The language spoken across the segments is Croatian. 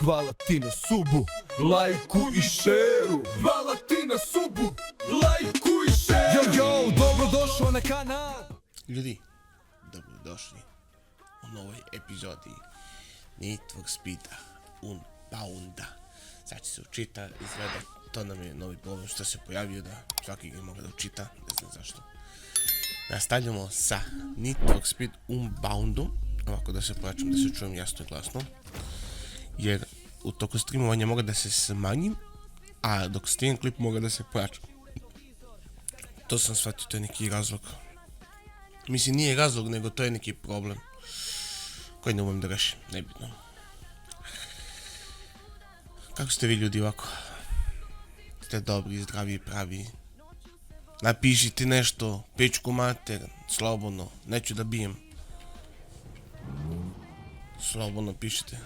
Hvala ti na subu, lajku i šeru. Hvala ti na subu, lajku i šeru. Yo, dobrodošao na kanal. Ljudi, dobrodošli u novoj epizodi Need for Speeda Unbounda. Sad će se učita, izgleda, to nam je novi problem što se pojavio da svaki ga moga da učita, ne znam zašto. Nastavljamo sa Need for Speed Unboundom, ovako da se pojačam, da se čujem jasno i glasno. Jer u toku streamovanja moga da se smanjim, a dok stream klip moga da se pojačam. To sam shvatio, to je neki razlog. Mislim, nije razlog, nego to je neki problem koji ne umem da rešim, nebitno. Kako ste vi ljudi ovako? Ste dobri, zdravi, pravi? Napišite nešto, pičku mater, slobodno, neću da bijem. Slobodno pišite.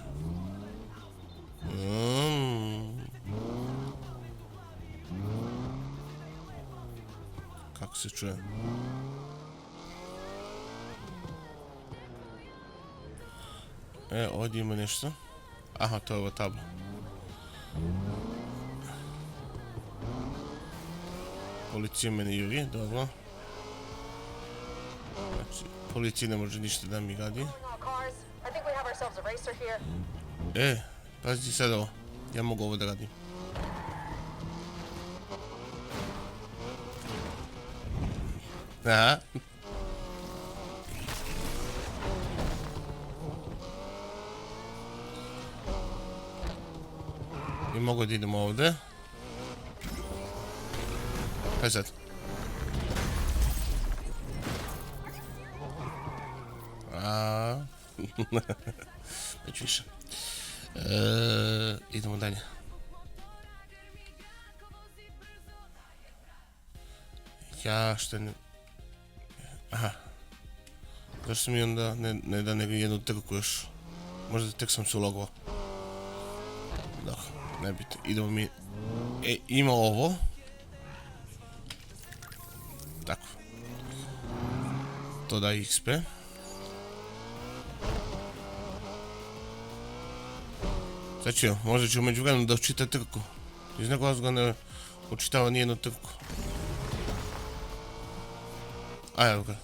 Kako se čuje? Ovdje ima nešto. Aha, to je ova tabla. Policija mene juri, dobro. Znači, policija ne može ništa da mi radi. Pazi sad ovo. Ja mogu ovo da radim. Aha. I mogu da idem ovdje. Kaj sad? Neću više. Idemo dalje. Ja što ne... Aha. Zašto mi onda ne da nego jednu trku još? Možda tek sam se ulogovao. Da, ne biti. Idemo mi... Ima ovo. Tako. To da XP. Sad ću, možda ću umeđu vremenu da učita trku. Iz nekog razloga ne učitava nijednu trku. A evo ga.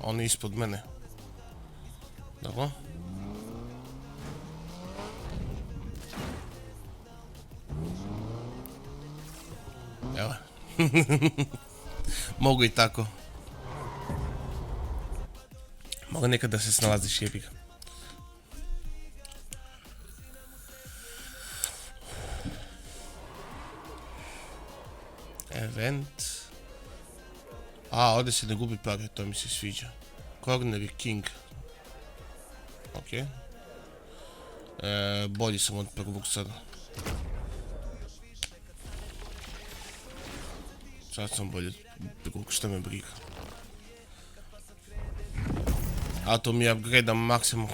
On je ispod mene. Dobro. Evo. Mogu i tako. Mogu nekad da se snalaziš, jebi ga. Event. Ovdje se ne gubi pare, to mi se sviđa. Corner King. Ok. Bolji sam od prvog sada. Sad sam bolji od prvog, šta me briga. A to mi upgrade-am maksimum.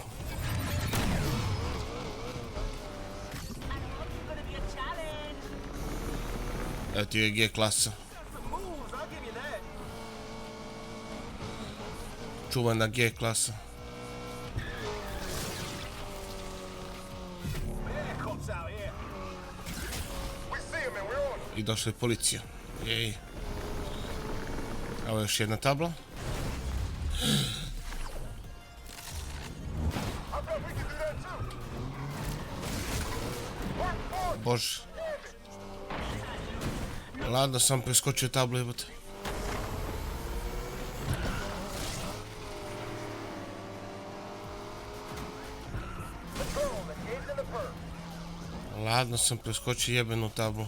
Evo ti je G klasa. Čuvana G klasa. I došla je policija. Jej. Evo još jedna tabla. Bože. Ladno sam preskočio tablu, jebote. Ladno sam preskočio jebenu tablu.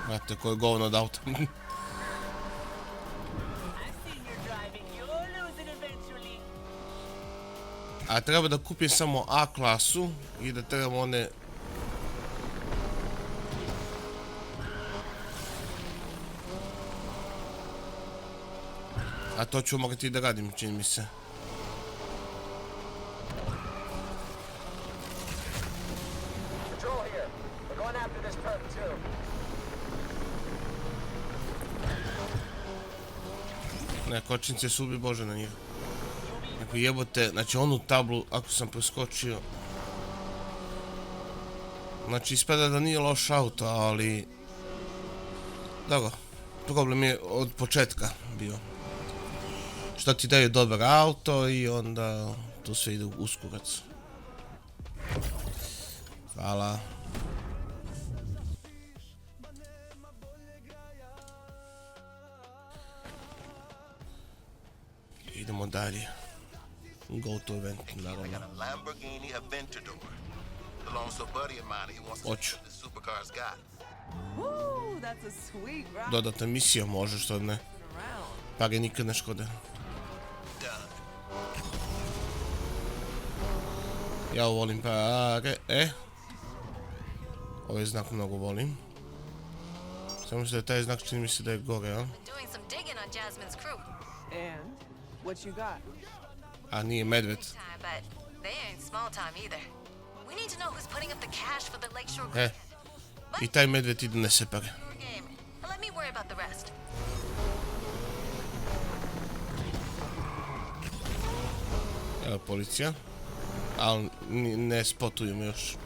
Znate koji je govno od auta. A treba da kupim samo A klasu i da trebamo one A to ću morati da radim, čini mi se. Patrol here. We're going after this perp too. Ne, kočnice su ubi Bože na njih. Ako jebote, znači onu tablu, ako sam preskočio... Znači ispada da nije loš auto, ali... Dobro, problem je od početka bio. Što ti daju dobar auto i onda to sve ide uz kurac. Hvala. Idemo dalje. Go to event, I naravno. got a Lamborghini Aventador. Belongs to a buddy of mine. He wants to Ocho. see what the supercar's got. Woo, that's a sweet ride Dodatna misija može, što ne. around. Pare nikad ne škode. Done. Ja volim pare, ovaj znak mnogo volim. Samo što je taj znak čini mi se da je gore, a? Doing some digging on Jasmine's crew. And what you got? A nije medved. Time, but they ain't small time either. We need to know who's putting up the cash for the Lakeshore E, Grand i taj medved ide nese pare. game. Let me worry about the rest. Evo policija. Ali ne spotuju me još.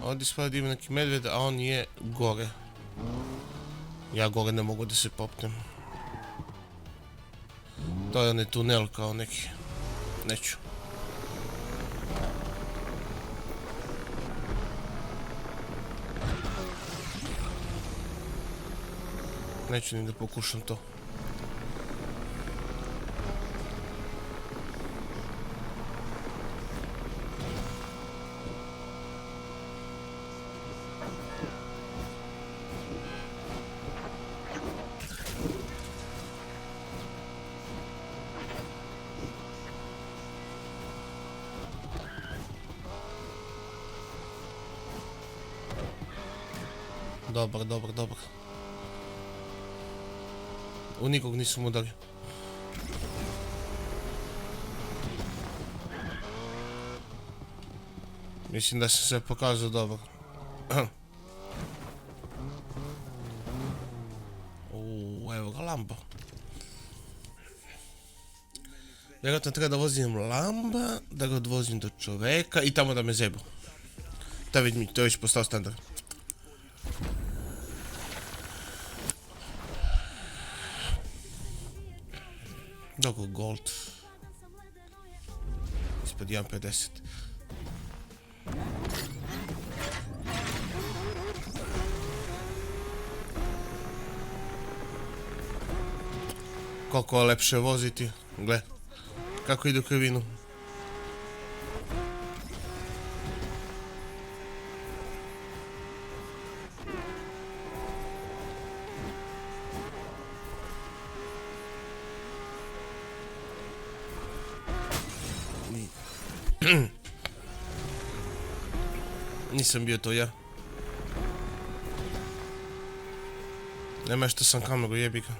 Ovdje spada da ima neki medved, a on je gore. Ja gore ne mogu da se popnem. To je onaj tunel kao neki. Neću. Neću ni da pokušam to. Dobar, dobar, dobar. U nikog nisam udario. Mislim da sam se pokazao dobar. Evo ga Lamba. Vjerojatno treba da vozim Lamba, da ga odvozim do čoveka i tamo da me zebu. Da vidim, to je već postao standard. Dogo gold. Ispod 1.50. Koliko je lepše voziti. Gle. Kako ide u krivinu. Nisam bio to ja. Nema što sam kameru, jebi ga.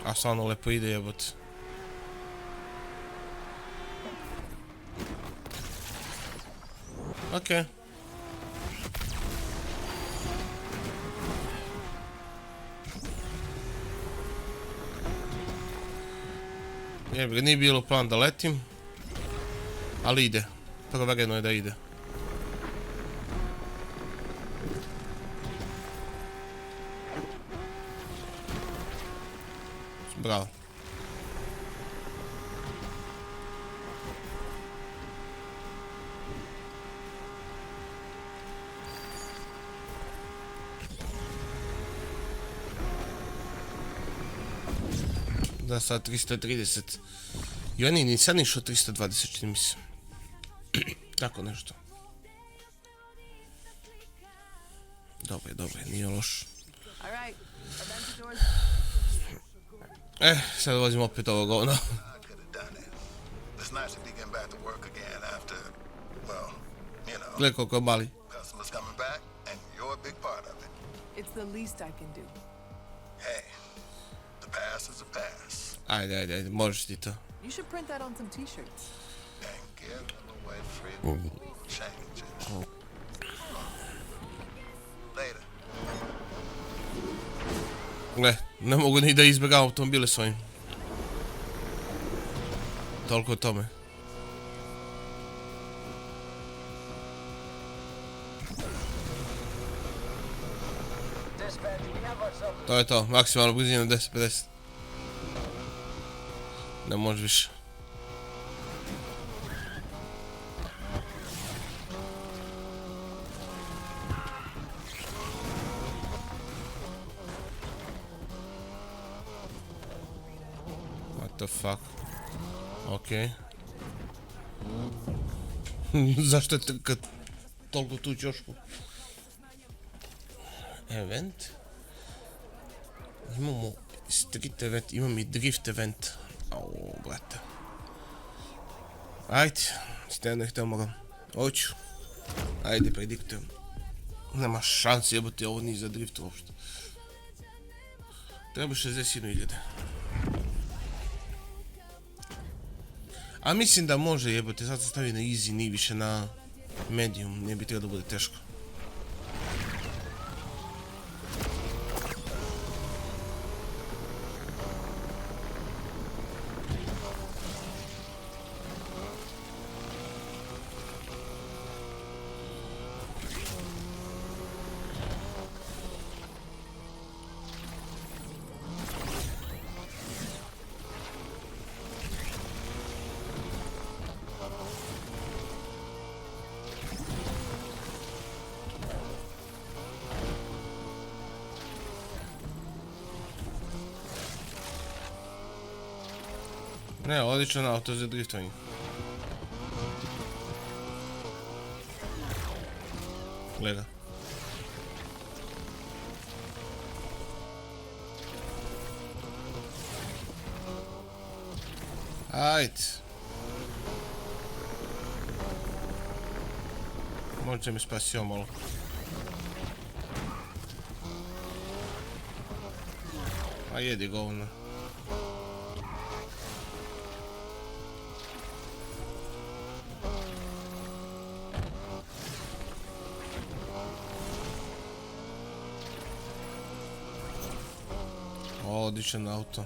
A stvarno lepo ide, jebote. Okej. Jebi ga, nije bilo plan da letim. Ali ide. Provereno je da ide. Bravo. Da, sad 330. I oni ni sad nišao 320, čini mi se. Tako nešto. Dobro, nije loš. All right. Aventadors. Sad vozim opet ovo govno. I could have done it. It's nice to be getting back to work again after, well, you know, Gledaj koliko je mali. customers coming back, and you're a big part of it. It's the least I can do. Hey, the past is a pass, Ajde, možeš ti to. You should print that on some t-shirts. and give them away free. Changes. Later. Gle, ne mogu ni da izbjegam automobile svojim. Toliko o tome. Dispatch, we have ourselves To je to, maksimalna brzina 10-50. Ne može više. What the fuck? Okej. Zašto je kad toliko tu čošku? Event? Imamo street event, imam i drift event. Au, brate. Ajde, stane htio mogam. Hoću. Ajde, prediktujem. Nema šanse jebati ovo ni za drift uopšte. Treba 61.000. A mislim da može jebati, sad se stavi na easy, nije više na medium, ne bi trebalo da bude teško. Ne, odličan auto za driftovanje. Gleda. Ajde. Možda mi spasio malo. A jedi govno. Odličan auto.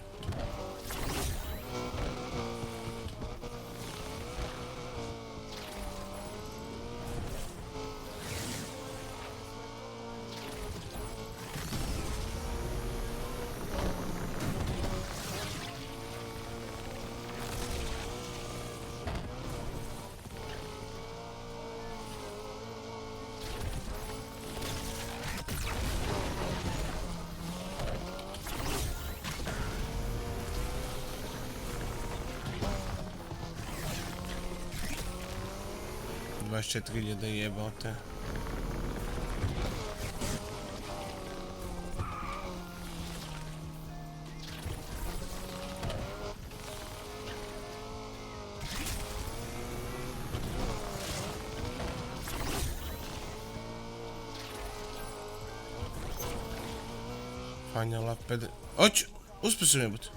Baš 4.000 jebate. Fanja lapede. Oć! Uspio sam jebati.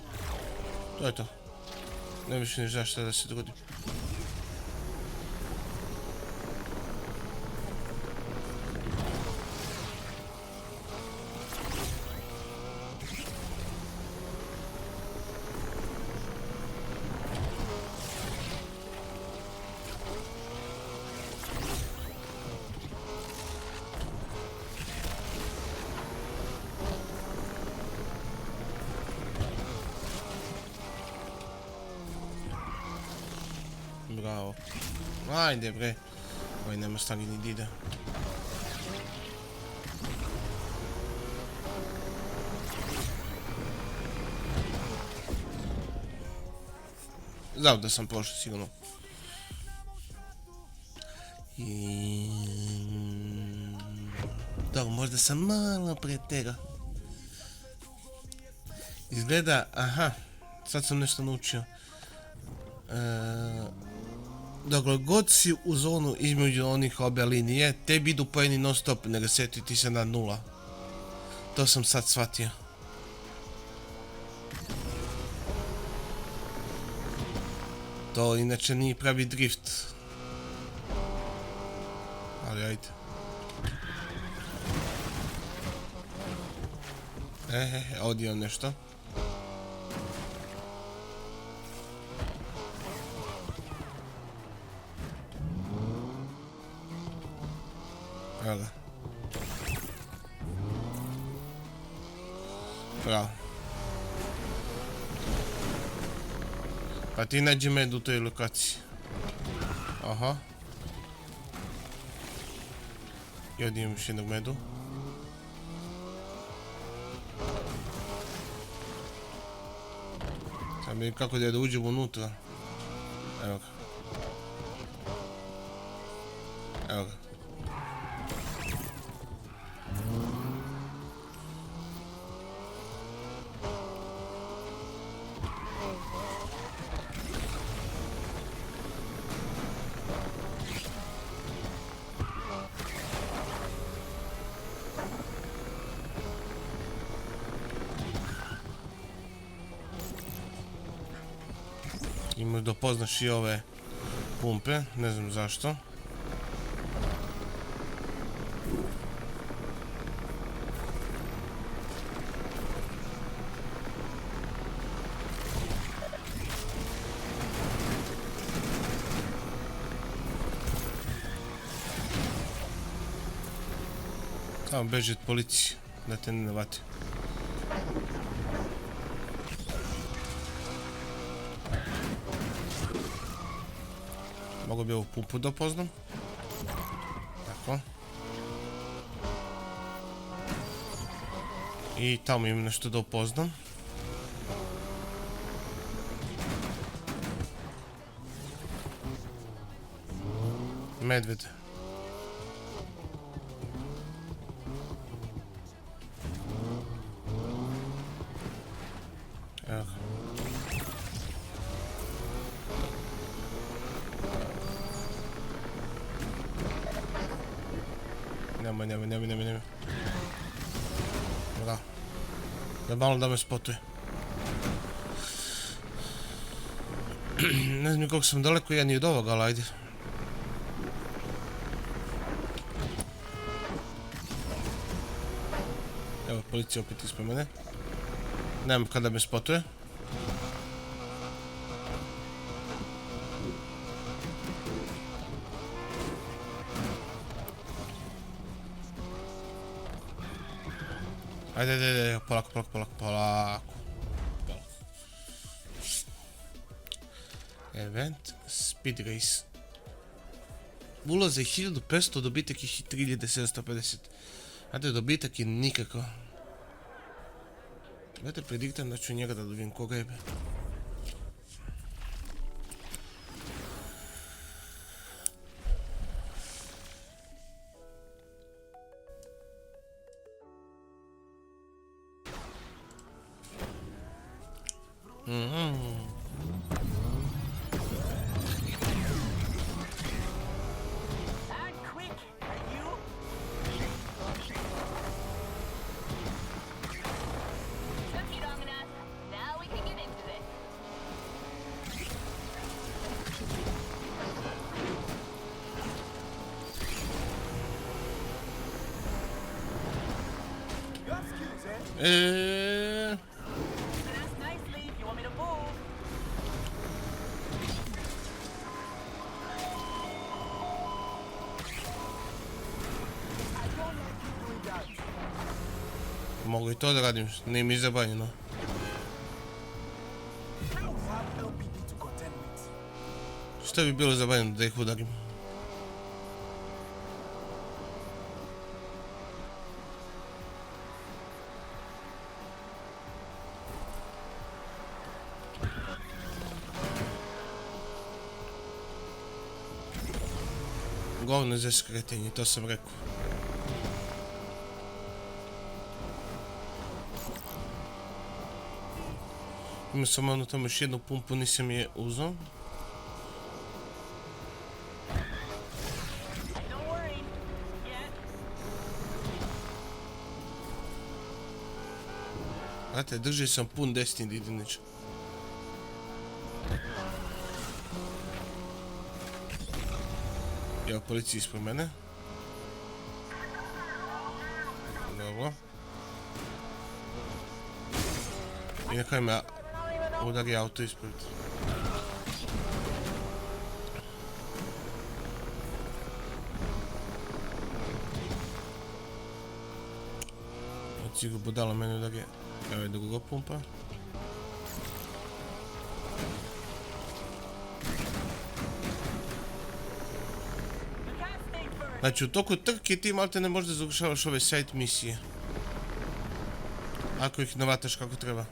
To je to. Ne više ni zašto da se dogodi. Bravo. Ajde bre. Ovaj nema snagi ni dida. Znam da sam prošao sigurno. Dobro, možda sam malo preterao. Izgleda, aha, sad sam nešto naučio. Dokle god si u zonu između onih obje linije, tebi idu poeni non stop, ne reseti ti se na 0. To sam sad shvatio. To inače nije pravi drift. Ali ajde. Ovdje je nešto. Evo ga. Bravo. Pa ti nađi med u toj lokaciji. Aha. I ovdje imam još jednog medu. Sad mi kako da uđem unutra. Evo ga. Evo ga. I možda poznaš i ove pumpe, ne znam zašto. Tamo beži od policije, da te ne navati. Mogu bi ovu pumpu da upoznam. Tako. I tamo imam nešto da upoznam. Medved. Evo ga. Nemoj. Da. Da malo da me spotuje. Ne znam koliko sam daleko ja ni od ovoga, ali ajde. Evo, policija opet ispred mene. Nemam kada me spotuje. Ajde, polako. Event, speed race. Ulaze 1500, dobitak je 3750. Ajde, dobitak je nikako. Dajte prediktam da ću njega da dobijem koga jebe. Mogu i to da radim, nije mi zabranjeno. Što bi bilo zabranjeno da ih udarim? govno za skretenje, to sam rekao. Ima sam ono tamo još jednu pumpu, nisam je uzao. Znate, drži sam pun Destiny jedinič. Evo policija ispred mene. Dobro. I na kraju me udari auto ispred. Od cigu budala mene udari. Evo je druga pumpa. Znači u toku trke ti malte ne možda završavaš ove side misije. Ako ih navataš kako treba.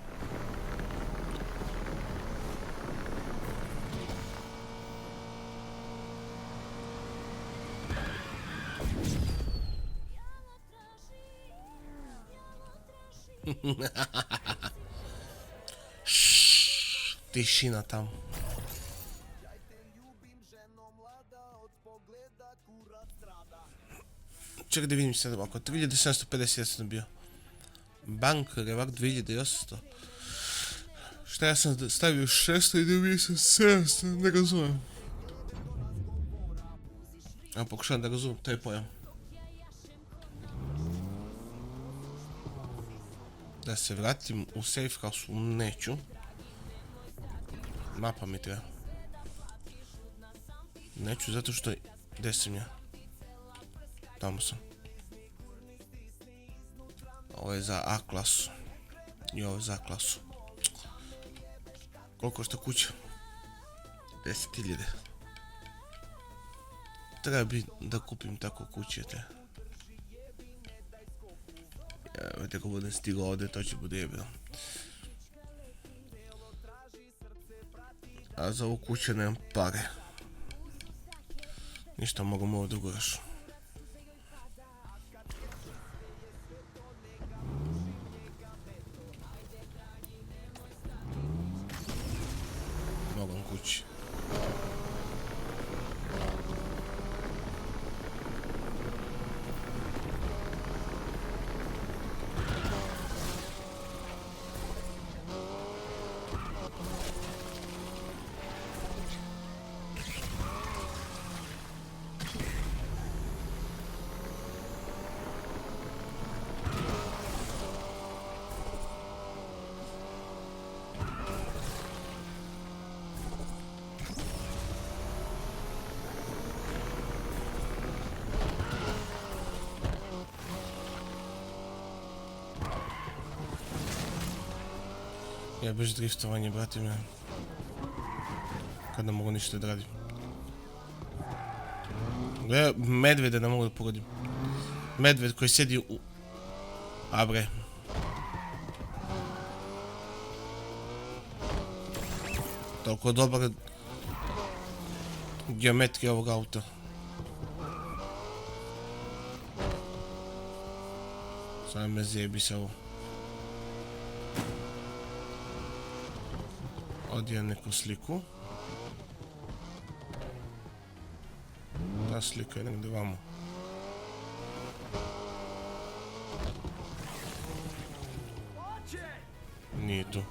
Tišina tamo. Čekaj da vidim sad ovako, 3750 sam bio. Bank, revak 2800. Šta ja sam stavio 600 i dobio sam 700, ne razumijem. Ja pokušavam da razumijem, to je pojam. Da se vratim u safe house, neću. Mapa mi treba. Neću zato što... Gdje sam ja? Tamo sam. Ovo je za A klasu. I ovo je za A klasu. Koliko što kuća? 10.000. Treba bi da kupim tako kuće te. Evo te ko budem stigao ovdje, to će bude jebeno. A za ovu kuću nemam pare. Ništa, mogu ovo drugo još. Mogam kući. Ja bez driftovanja, brati me. Kad ne mogu ništa da radim. Gle, medvede ne mogu da pogodim. Medved koji sedi u... A bre. Toliko dobar... geometrija ovog auta. Sada me zjebi se ovo. Odijem neku sliku. Ta slika je negdje vamo. Nije tu.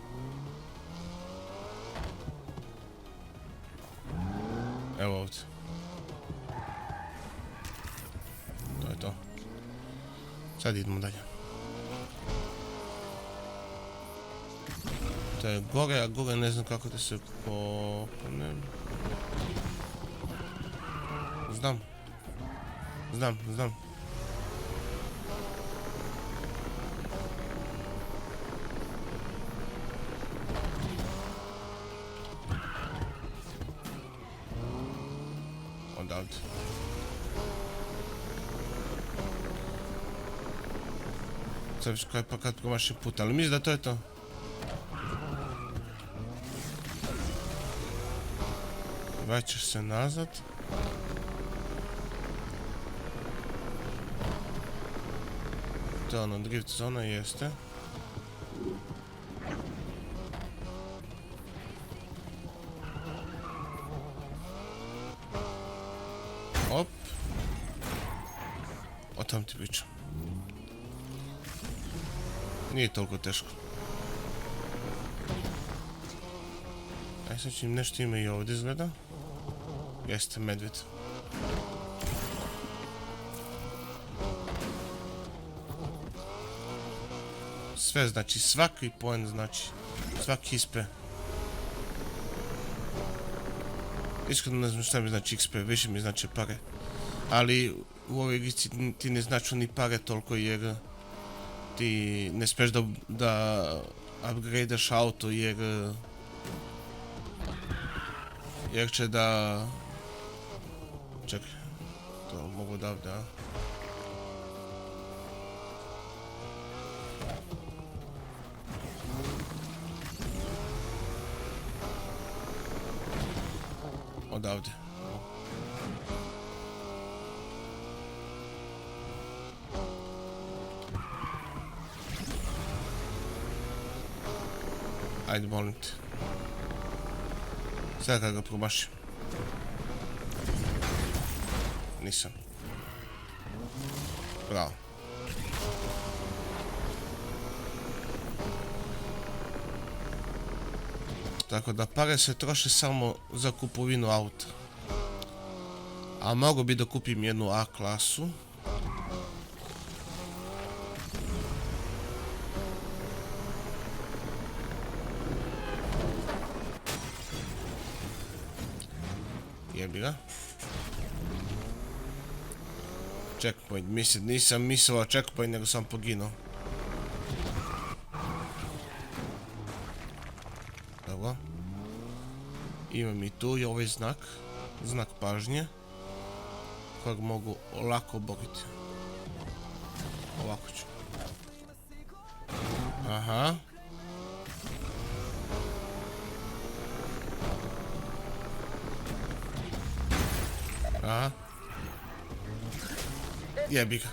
Evo ovdje. To je to. Sad idemo dalje. To je gore, a gore ne znam kako da se popnem. Znam. Odavde. Sad viš kaj pa kad promašim put, ali mislim da to je to. Vraćaš se nazad. To je ono, drift zona jeste. Op. O tom ti pričam. Nije toliko teško. Aj sad ću im nešto ima i ovdje izgleda. Jeste, medved. Sve znači, svaki point znači, svaki XP. Iskreno ne znam šta mi znači XP, više mi znači pare. Ali u ovoj igrici ti ne znači ni pare toliko jer ti ne smiješ da upgradeš auto jer će da... Čekaj, to mogu da ovdje, odavde. Ajde, molim te. Sad kad ga promašim. Nisam. Bravo. Tako da pare se troše samo za kupovinu auta. A mogu bi da kupim jednu A klasu. Jebi ga. Checkpoint, nisam mislila checkpoint, nego sam poginuo. Dobro. Imam i tu i ovaj znak. Znak pažnje. Kojeg mogu lako boriti. Ovako ću. Aha. Aha. Jebi ga.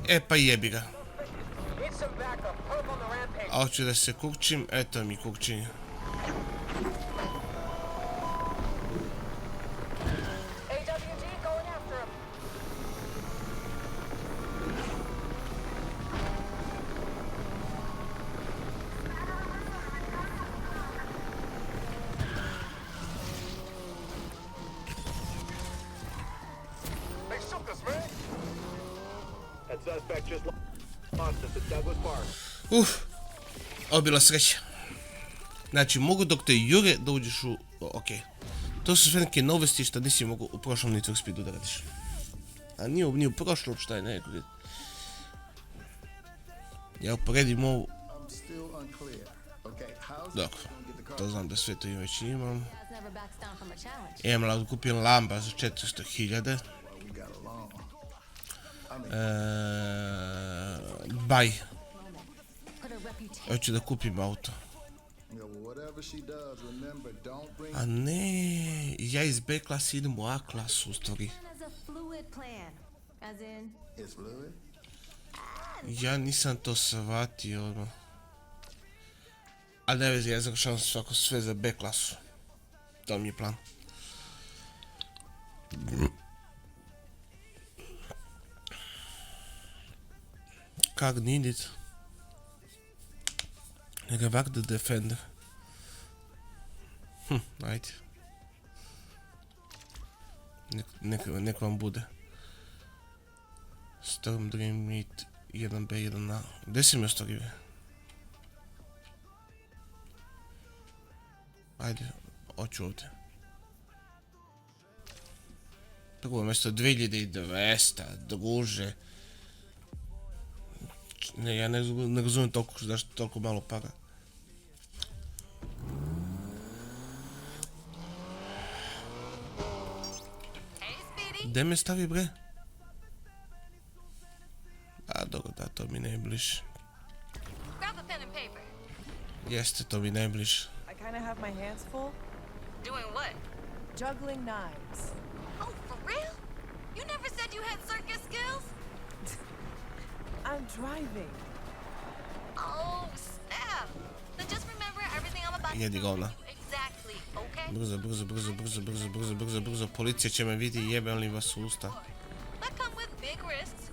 E pa jebi ga. A hoću da se kurčim, eto mi kurčinje. Ovo bila sreća. Znači, mogu dok te jure da uđeš u... Ok. To su sve neke novosti što nisi mogu u prošlom Need for Speedu da radiš. A nije u prošlom, šta je neko gdje. Ja uporedim ovu... Dobro. To znam da sve to i već imam. Kupim Lamba za 400.000. Baj. Hoću da kupim auto. A ne, ja iz B klase idem u A klasu u stvari. Ja nisam to shvatio. Ali ne vezi, ja završavam svako sve za B klasu. To mi je plan. Kak need it? Neka wak de Defender. Ajde. Nek vam bude. Storm Dream Meet 1B, 1A. Gdje si mi ostavio? Ajde, hoću ovdje. Prvo mjesto 2200, druže. Ne, ja ne razumijem zašto toliko malo para. Gdje me stavi, bre? A dobro, da, to mi najbliže. Jeste, to mi najbliže. I kind of have my hands full. Doing what? Juggling knives. Oh, for real? You never said you had circus skills? I'm driving. Oh, snap. Then just remember everything I'm about to Jedi tell govna. you exactly, okay? Brzo. Policija će me vidi, jebem li vas u usta. That come with big risks.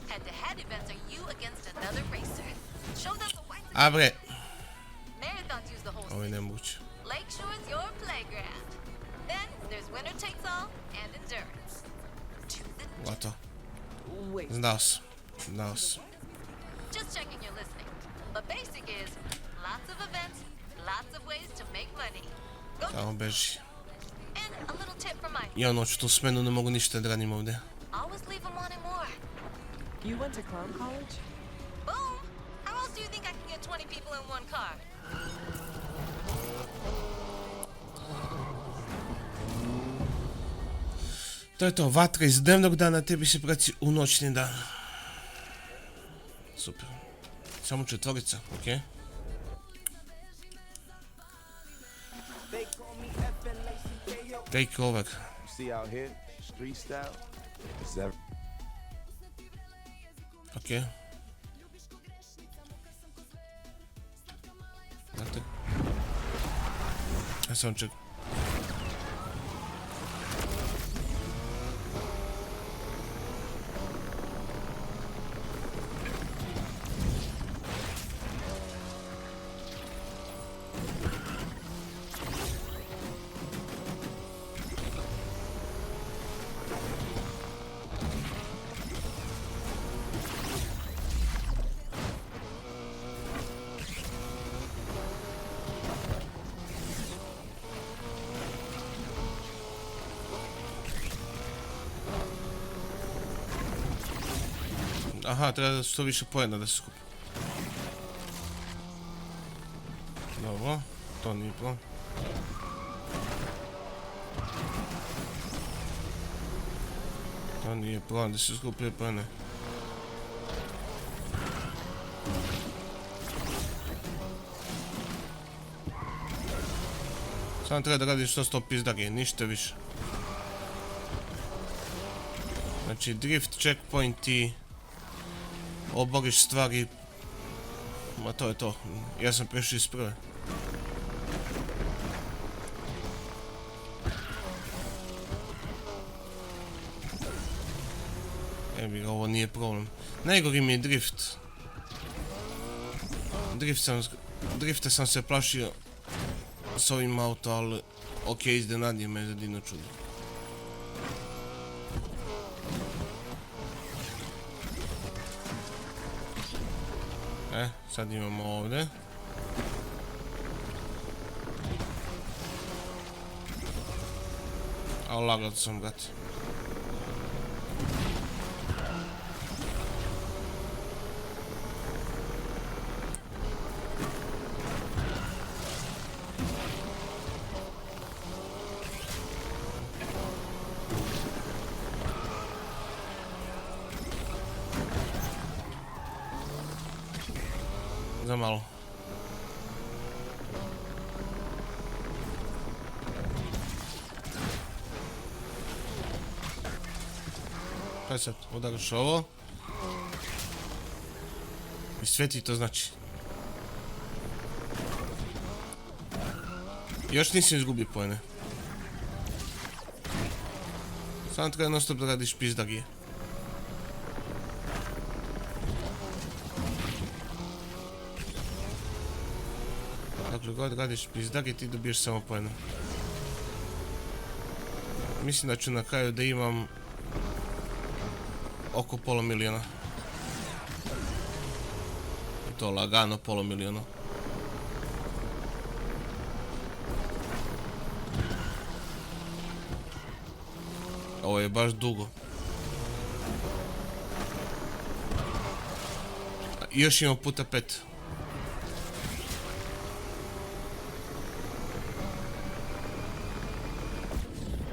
Head-to-head events are you against another racer. Show them the white. A bre, Marathons use the whole ovo je city. nemoguće. Lakeshore's your playground. Then there's winner takes all and endurance. To the Gotovo. Wait. Znao sam. Just checking you're listening. But basic is lots of events, lots of ways to make money. Go Samo beži. and a little tip from my Ja noću tu smenu ne mogu ništa da radim ovdje. always leave them wanting more. You went to clown college? Boom! How else do you think I can get 20 people in one car? To je to, vatra iz dnevnog dana, tebi se praci u noćni dan. Super. Samo četvorica, okej? Take over. See out here, street style. It's every Okej. Znate? Ja sam čekam. Aha, treba da su to više pojedna da se skupi. Dobro, to nije problem. To nije problem da se skupi pojedne. Samo treba da radiš to stop pizdage, ništa više. Znači drift, checkpoint i oboriš stvari, ma to je to, ja sam prešao iz prve. Evi, ovo nije problem. Najgori mi je drift. Drifta sam se plašio s ovim auto, ali okej, iznenadio me za dino čudo. Sad imamo ovdje. A lagao sam, brate. Za malo. Kaj sad, udaraš ovo. I sve ti to znači. Još nisam izgubio pojene. Samo treba non stop da radiš pizdagije. Dakle, god radiš pizdage, ti dobiješ samo pojene. Mislim da ću na kraju da imam oko pola miliona. I to lagano pola miliona. Ovo je baš dugo. I još imamo puta 5.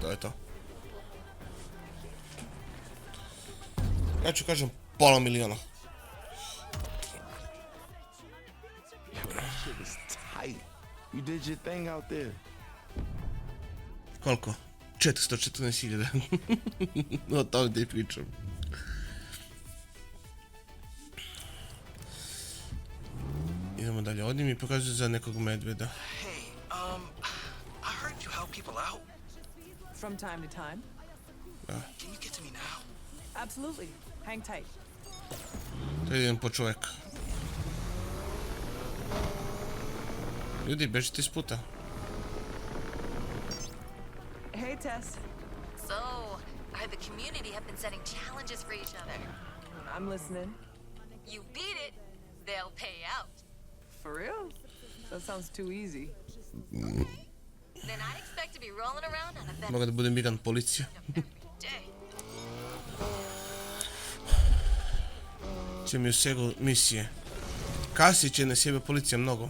To je to. Ja ću kažem pola miliona. shit is tight. You did your thing out there. Koliko? 414.000. O tome ti pričam. idemo dalje. Ovdje mi pokazuju za nekog medveda. Hey, I heard you help people out. From time to time. Can you get to me now? Absolutely. Hang tight. To idem po čovjeka. Ljudi, bežite iz puta. Hey, Tess. So, I heard the community have been setting challenges for each other. I'm listening. You beat it, they'll pay out. For real? That sounds too easy. Then I'd expect to be rolling around on a bed Mogu da budem miran policija. every day. Će mi u segu misije. Kasnije će ne sjebe policija mnogo.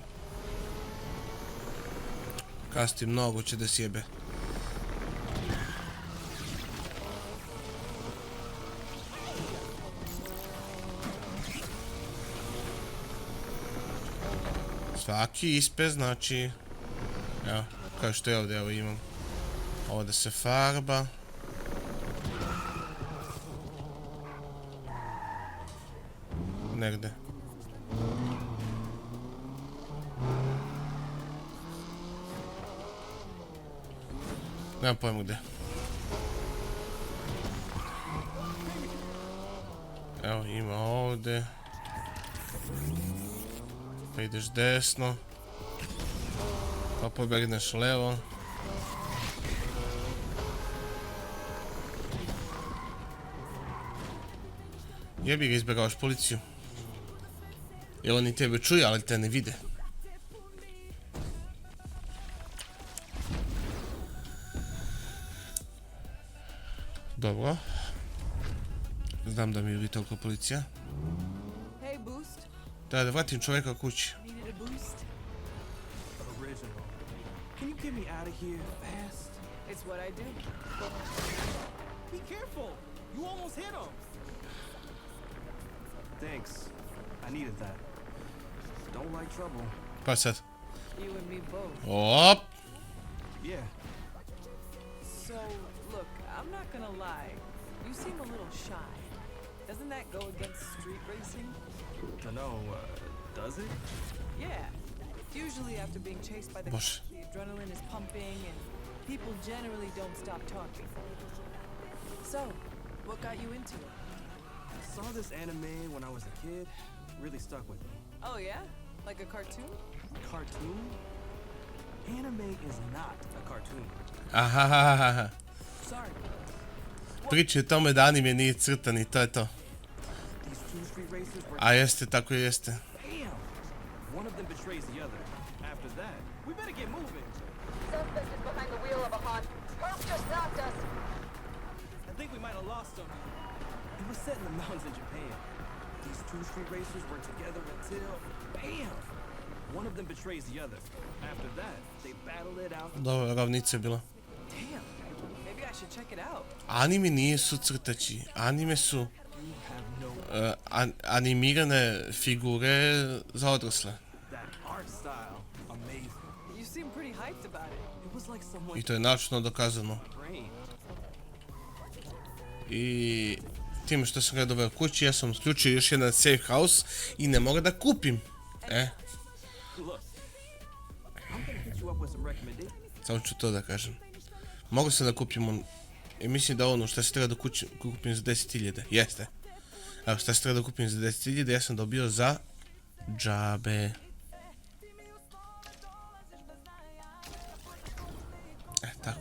Kasnije mnogo će da sjebe. Svaki ispred znači... Evo, kao što je ovdje, evo imam. Ovo da se farba. Negde. Nemam pojma gde. Evo ima ovdje. Pa ideš desno. Pa pobegneš levo. Jebi ga, izbjegavaš policiju. Jer oni tebe čuju, ali te ne vide. Dobro. Znam da mi vidi toliko policija. Hey, Boost. Da vratim čovjeka kući. Needed a boost? Original. Can you get me out of here fast? It's what I do. Be careful! You almost hit him! Thanks. I needed that. Don't like trouble. Pa sad. You and me both. Op! Yeah. So, look, I'm not gonna lie. You seem a little shy. Doesn't that go against street racing? Dunno, does it? Yeah. Usually after being chased by the Bože. cops, the adrenaline is pumping and people generally don't stop talking. So, what got you into it? I saw this anime when I was a kid. Really stuck with me. Oh yeah? Like a cartoon? Cartoon? Anime is not a cartoon. Ahahaha. Sorry. Priča o tome da anime nije crtan i to je to. These two street racers were A jeste, tako i jeste. bam! One of them betrays the other. After that, we better get moving. Suspect is behind the wheel of a Honda. Perp just knocked us. I think we might have lost him. It was set in the mountains in Japan. These two street racers were together until bam! One of them betrays the other. After that, they battle it out. Dobro, ravnica je bila. Damn. Maybe I should check it out. Anime nisu crtači. Anime su You have no animirane figure za odrasle. that art style. Amazing. You seem pretty hyped about it. It was like someone I to je naučno dokazano. brain. I time što sam ga doveo kući, ja sam isključio još jedan safe house i ne mogu da kupim. Look, I'm gonna hit you up with some recommendations. Samo ću to da kažem. Mogu sam da kupim on... I mislim da ono što se treba da kupim za 10.000. Jeste. Evo što se treba da kupim za 10.000, ja sam dobio za džabe. Tako.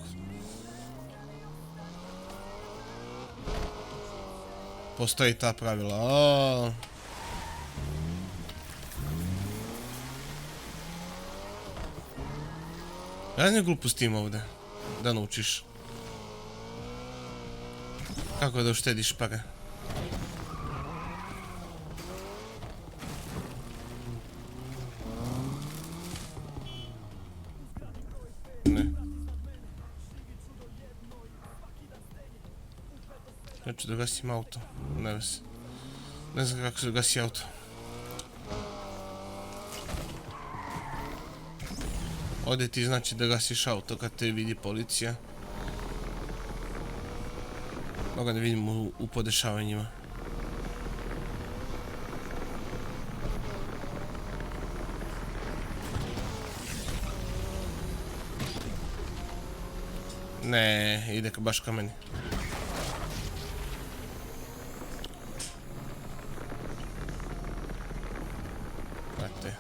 Postoji ta pravila. Oooo. Razne gluposti ima ovdje. Da naučiš. Kako da uštediš pare. Ne. Ja ću da gasim auto. Ne znam kako se gasi auto. Ovdje ti znači da gasiš auto kad te vidi policija. Mogu da vidim u podešavanjima. Ne, ide baš ka meni. Znate.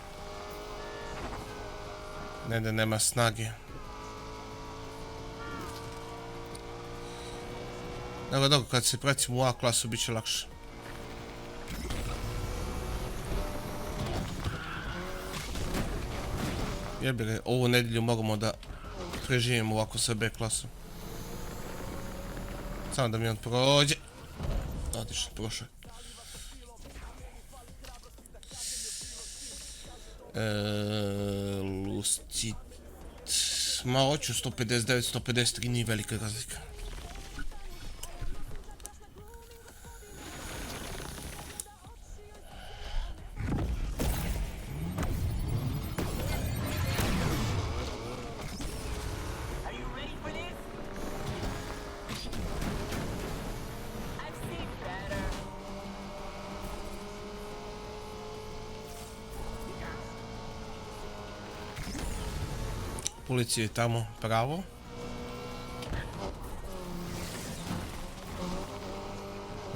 Ne da nema snage. Dobro, kad se precimo u A klasu bit će lakše. Jebire, ovu nedjelju moramo da preživimo ovako sa B klasom. Samo da mi on prođe. Odlično, prošao. Lucid... Ma hoću 159, 153, nije velika razlika. Policija je tamo pravo.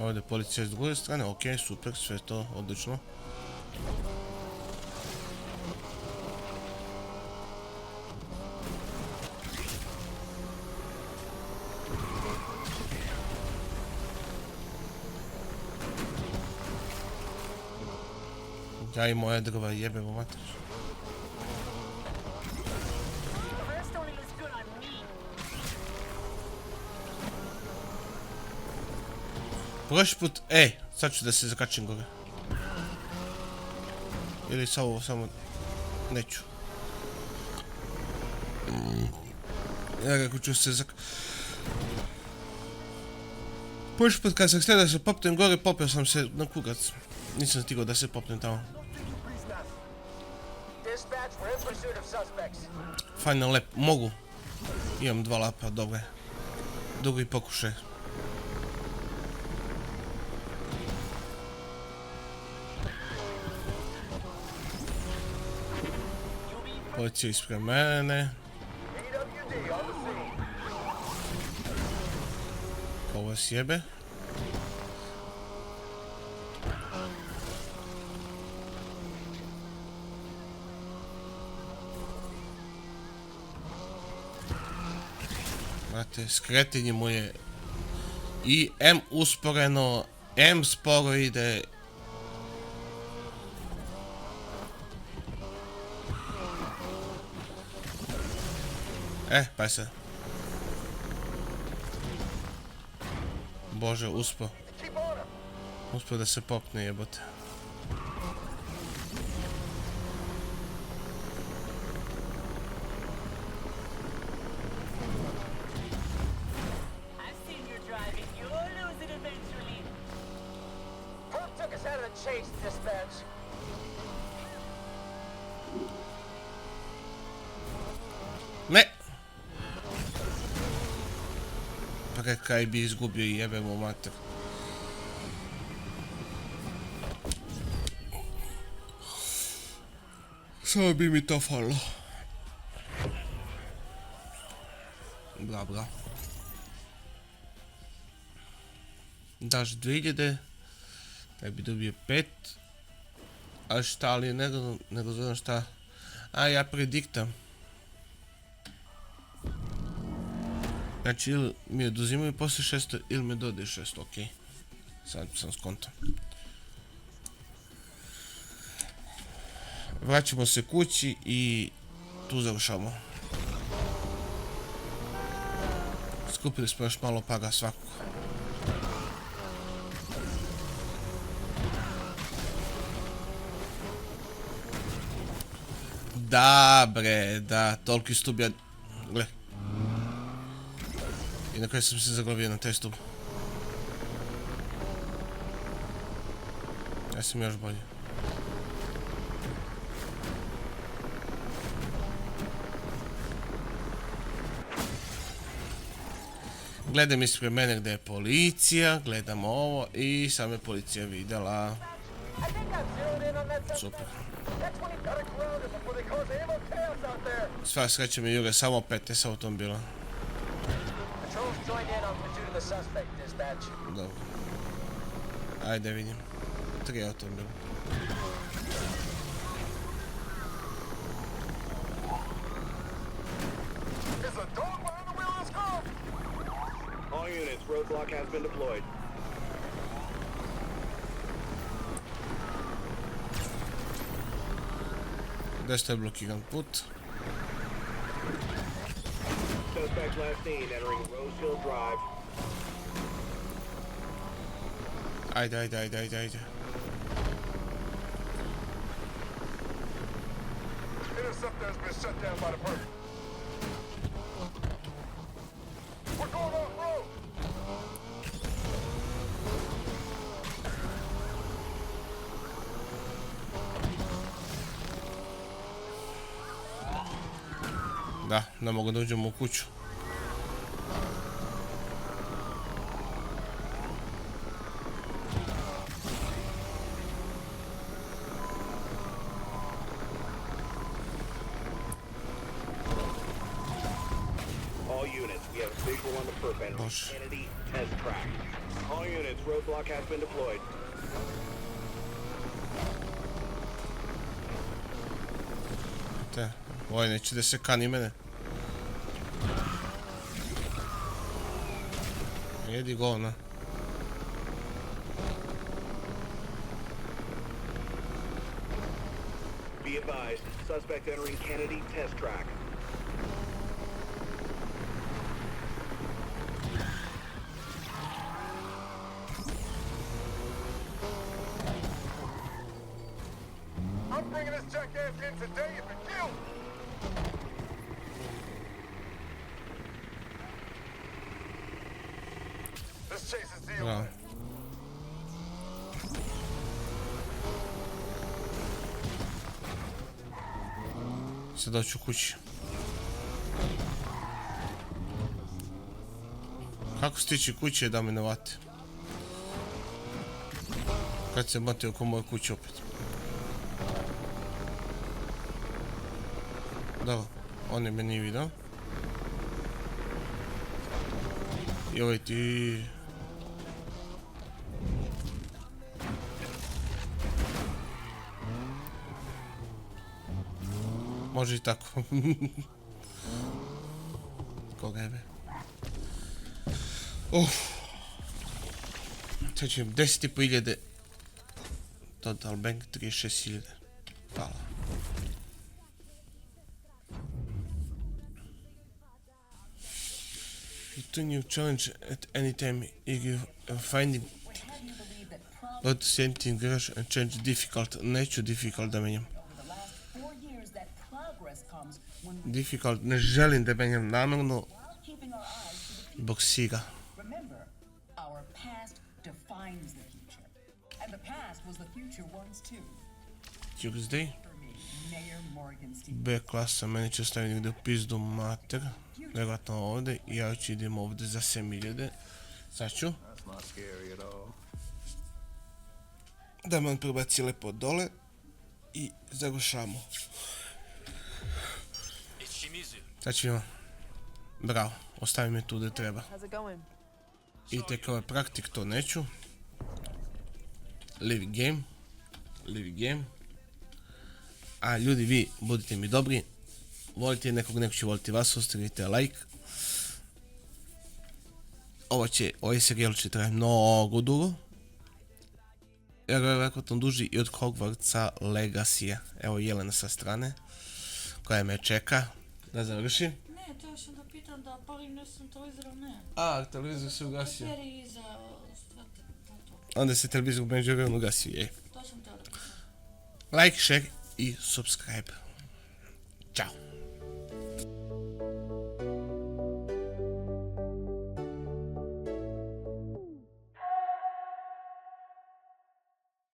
Ovdje policija je s druge strane, ok, super, sve to odlično. Ja i moja drva jebemo mater. Prošli put, sad ću da se zakačim gore. Ili samo, neću. Ja kako ću se Prošli put kad sam htio da se popnem gore, popio sam se na kugac. Nisam stigao da se popnem tamo. Final lap, mogu. Imam 2 lapa, dobro je. Drugi pokušaj. Policija ispred mene. Ko vas jebe? Znate, skretenje mu je i M usporeno, M sporo ide. Pa se. Bože, uspio. Uspio da se popne, jebote. Ne! Pa kaj bi izgubio i jebemo mater. Samo bi mi to falilo. Bla. Daš 2000, taj bi dobio 5. A šta li je nego znam šta. A ja prediktam. Znači ili mi oduzimaju poslije 600 ili mi dodaju 600, ok. Sad sam skontam. Vraćamo se kući i tu završamo. Skupili smo još malo paga svakog. Da bre, da, toliki stub ja... Gle. I na kraju sam se zaglavio na taj stub. Ja sam još bolji. Gledam ispred mene gdje je policija, gledam ovo i sam je policija vidjela. Super. Sva sreća mi jure samo 15 automobila. the suspect, dispatch. Dobro. Ajde vidim. 3 automobila. There's a dog behind the wheel of this car! All units, roadblock has been deployed. Gdje ste blokiran put? Suspect last seen entering Rosehill Drive. Ajde. Interceptor has been shut down by the bird. We're going off road! Da, ne mogu da uđem u kuću. All units, we have a visual on the perp entering Bože. Kennedy test track. All units, roadblock has been deployed. Te, ovaj neće da se kani mene. Jedi govna. Be advised, suspect entering Kennedy test track. I'm bringing this jackass in today if it kills! This chase is deal. Bravo. Sad doću kući. Kako stići kuće da me ne vate? Kad se bati oko moje kuće opet. Dobro, on je me nije vidio. I ovaj ti... Može i tako. Koga je be? Sad ću 10.500. Total bank 36.000. Hvala. Continue challenge at any time if you finding but same thing version and change difficult. Neću difficult da menjam. Difficult ne želim da menjam namjerno zbog siga. Remember, our past defines the future. And the past was the future once too. Tuesday. For me, Mayor Morgenstein. B klasa, meni će staviti negdje u pizdu mater. Vjerojatno ovdje i ja ću idem ovdje za 7.000. Sad ću. That's not scary at all. Da me on prebaci lepo dole i završamo. Sad ću imam. Bravo, ostavi me tu gdje treba. How's it going? I tek ovaj praktik to neću. Leave game. A ljudi, vi budite mi dobri. Volite nekog, neko će voliti vas, ostavite like. Ovaj serijal će trajati mnogo dugo. Jer je vjerojatno duži i od Hogwartsa Legacy-a. Evo Jelena sa strane, koja me čeka da završi. Ne, to sam da pitam da palim nesam televizor, ne. A, televizor se ugasio. Seriji za to. Onda se televizor u međuvremenu ugasio, je. To sam teo da pitam. Like, share i subscribe.